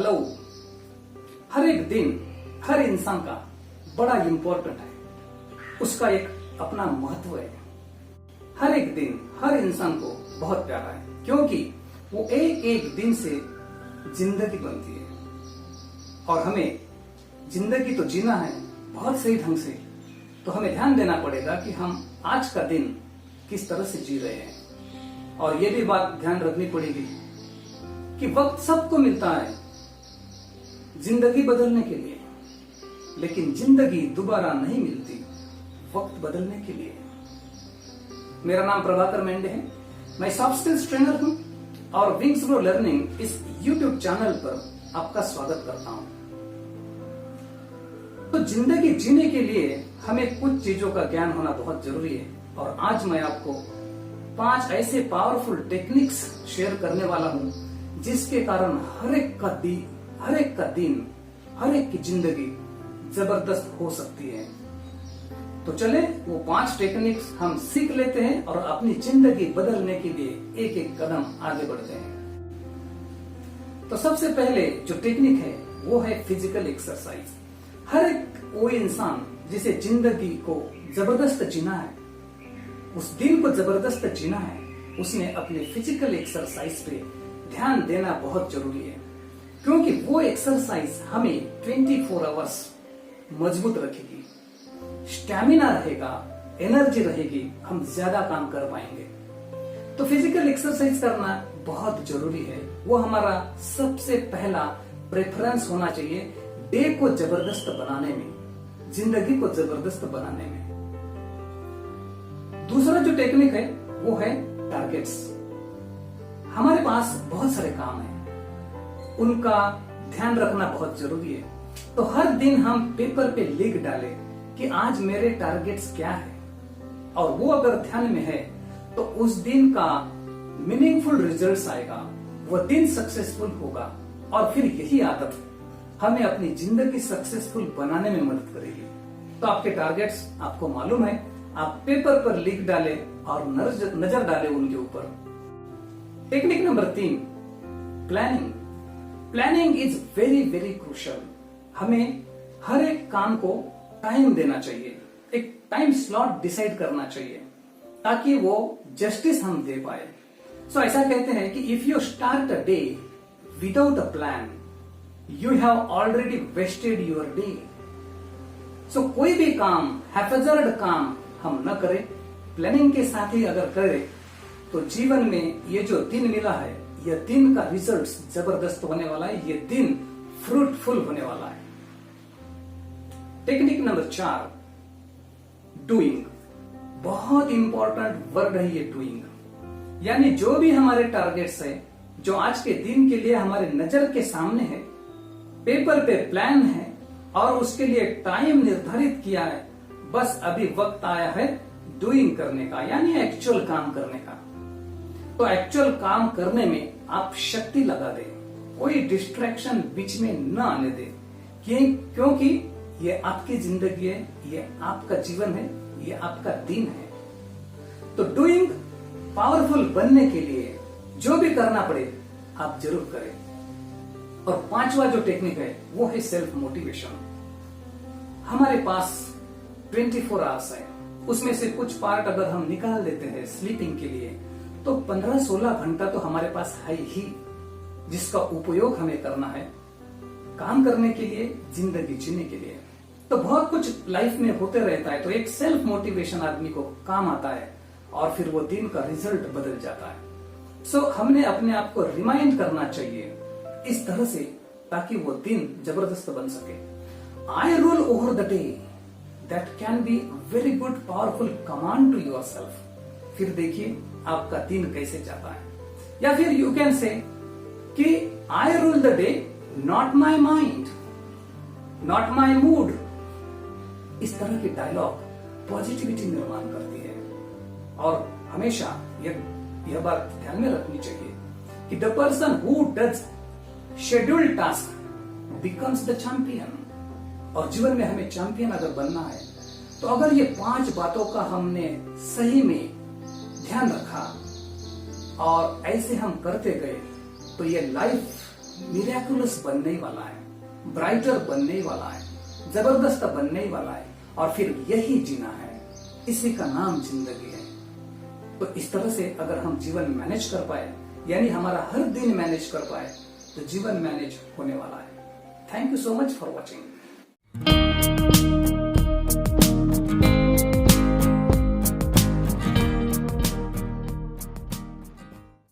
Hello. हर एक दिन हर इंसान का बड़ा इंपॉर्टेंट है, उसका एक अपना महत्व है। हर एक दिन हर इंसान को बहुत प्यारा है, क्योंकि वो एक एक दिन से जिंदगी बनती है और हमें जिंदगी तो जीना है बहुत सही ढंग से। तो हमें ध्यान देना पड़ेगा कि हम आज का दिन किस तरह से जी रहे हैं। और ये भी बात ध्यान रखनी पड़ेगी कि वक्त सबको मिलता है जिंदगी बदलने के लिए, लेकिन जिंदगी दोबारा नहीं मिलती वक्त बदलने के लिए। मेरा नाम प्रभाकर मेंढे है, मैं सॉफ्ट स्किल्स ट्रेनर हूं और विंग्स ग्रो लर्निंग इस YouTube चैनल पर आपका स्वागत करता हूं। तो जिंदगी जीने के लिए हमें कुछ चीजों का ज्ञान होना बहुत जरूरी है, और आज मैं आपको 5 ऐसे पावरफुल टेक्निक्स शेयर करने वाला हूं जिसके कारण हर एक का दिन हर एक की जिंदगी जबरदस्त हो सकती है। तो चले वो 5 टेक्निक्स हम सीख लेते हैं और अपनी जिंदगी बदलने के लिए एक एक कदम आगे बढ़ते हैं। तो सबसे पहले जो टेक्निक है वो है फिजिकल एक्सरसाइज। हर एक वो इंसान जिसे जिंदगी को जबरदस्त जीना है, उस दिन को जबरदस्त जीना है, उसने अपने फिजिकल एक्सरसाइज पे ध्यान देना बहुत जरूरी है, क्योंकि वो एक्सरसाइज हमें 24 आवर्स मजबूत रखेगी, स्टैमिना रहेगा, एनर्जी रहेगी, हम ज्यादा काम कर पाएंगे। तो फिजिकल एक्सरसाइज करना बहुत जरूरी है। वो हमारा सबसे पहला प्रेफरेंस होना चाहिए डे को जबरदस्त बनाने में, जिंदगी को जबरदस्त बनाने में। दूसरा जो टेक्निक है वो है टारगेट्स। हमारे पास बहुत सारे काम हैं, उनका ध्यान रखना बहुत जरूरी है। तो हर दिन हम पेपर पे लिख डालें कि आज मेरे टारगेट्स क्या है, और वो अगर ध्यान में है तो उस दिन का मीनिंगफुल रिजल्ट्स आएगा, वो दिन सक्सेसफुल होगा। और फिर यही आदत हमें अपनी जिंदगी सक्सेसफुल बनाने में मदद करेगी। तो आपके टारगेट्स आपको मालूम है, आप पेपर पर लिख डालें और नजर डालें उनके ऊपर। Technique number 3, planning. Planning is very very crucial. हमें हर एक काम को टाइम देना चाहिए, एक टाइम स्लॉट डिसाइड करना चाहिए, ताकि वो जस्टिस हम दे पाए। सो ऐसा कहते हैं कि if you start a day without a plan, you have already wasted your day. So कोई भी काम, हैफेजर्ड काम हम न करें, प्लानिंग के साथ ही अगर करें तो जीवन में ये जो दिन मिला है, यह दिन का रिजल्ट जबरदस्त होने वाला है, ये दिन फ्रूटफुल होने वाला है। Technique number 4, doing. बहुत इंपॉर्टेंट वर्ड है ये डूइंग। यानी जो भी हमारे टारगेट्स है, जो आज के दिन के लिए हमारे नजर के सामने है, पेपर पे प्लान है और उसके लिए टाइम निर्धारित किया है, बस अभी वक्त आया है डूइंग करने का, यानी एक्चुअल काम करने का। तो एक्चुअल काम करने में आप शक्ति लगा दें, कोई डिस्ट्रैक्शन बीच में न आने दें, क्योंकि ये आपकी जिंदगी है, ये आपका जीवन है, ये आपका दिन है। तो डूइंग पावरफुल बनने के लिए जो भी करना पड़े आप जरूर करें। और 5वां जो टेक्निक है वो है सेल्फ मोटिवेशन। हमारे पास 24 आवर्स है, उसमें से कुछ पार्ट अगर हम निकाल देते हैं स्लीपिंग के लिए, तो 15-16 घंटा तो हमारे पास है ही, जिसका उपयोग हमें करना है काम करने के लिए, जिंदगी जीने के लिए। तो बहुत कुछ लाइफ में होते रहता है, तो एक सेल्फ मोटिवेशन आदमी को काम आता है और फिर वो दिन का रिजल्ट बदल जाता है। सो हमने अपने आप को रिमाइंड करना चाहिए इस तरह से, ताकि वो दिन जबरदस्त बन सके। I rule over the day, that can be very good powerful command to yourself. फिर देखिए आपका दिन कैसे जाता है। या फिर यू कैन से कि I rule the day, not my mind, not my mood. इस तरह की डायलॉग पॉजिटिविटी निर्माण करती है। और हमेशा यह बात ध्यान में रखनी चाहिए कि the person who does scheduled task becomes the champion. और जीवन में हमें चैंपियन अगर बनना है, तो अगर ये 5 बातों का हमने सही में ध्यान रखा और ऐसे हम करते गए, तो ये लाइफ मिरेकुलस बनने वाला है, ब्राइटर बनने वाला है, जबरदस्त बनने वाला है, और फिर यही जीना है। इसी का नाम जिंदगी है। तो इस तरह से अगर हम जीवन मैनेज कर पाए, यानी हमारा हर दिन मैनेज कर पाए, तो जीवन मैनेज होने वाला है। Thank you so much for watching.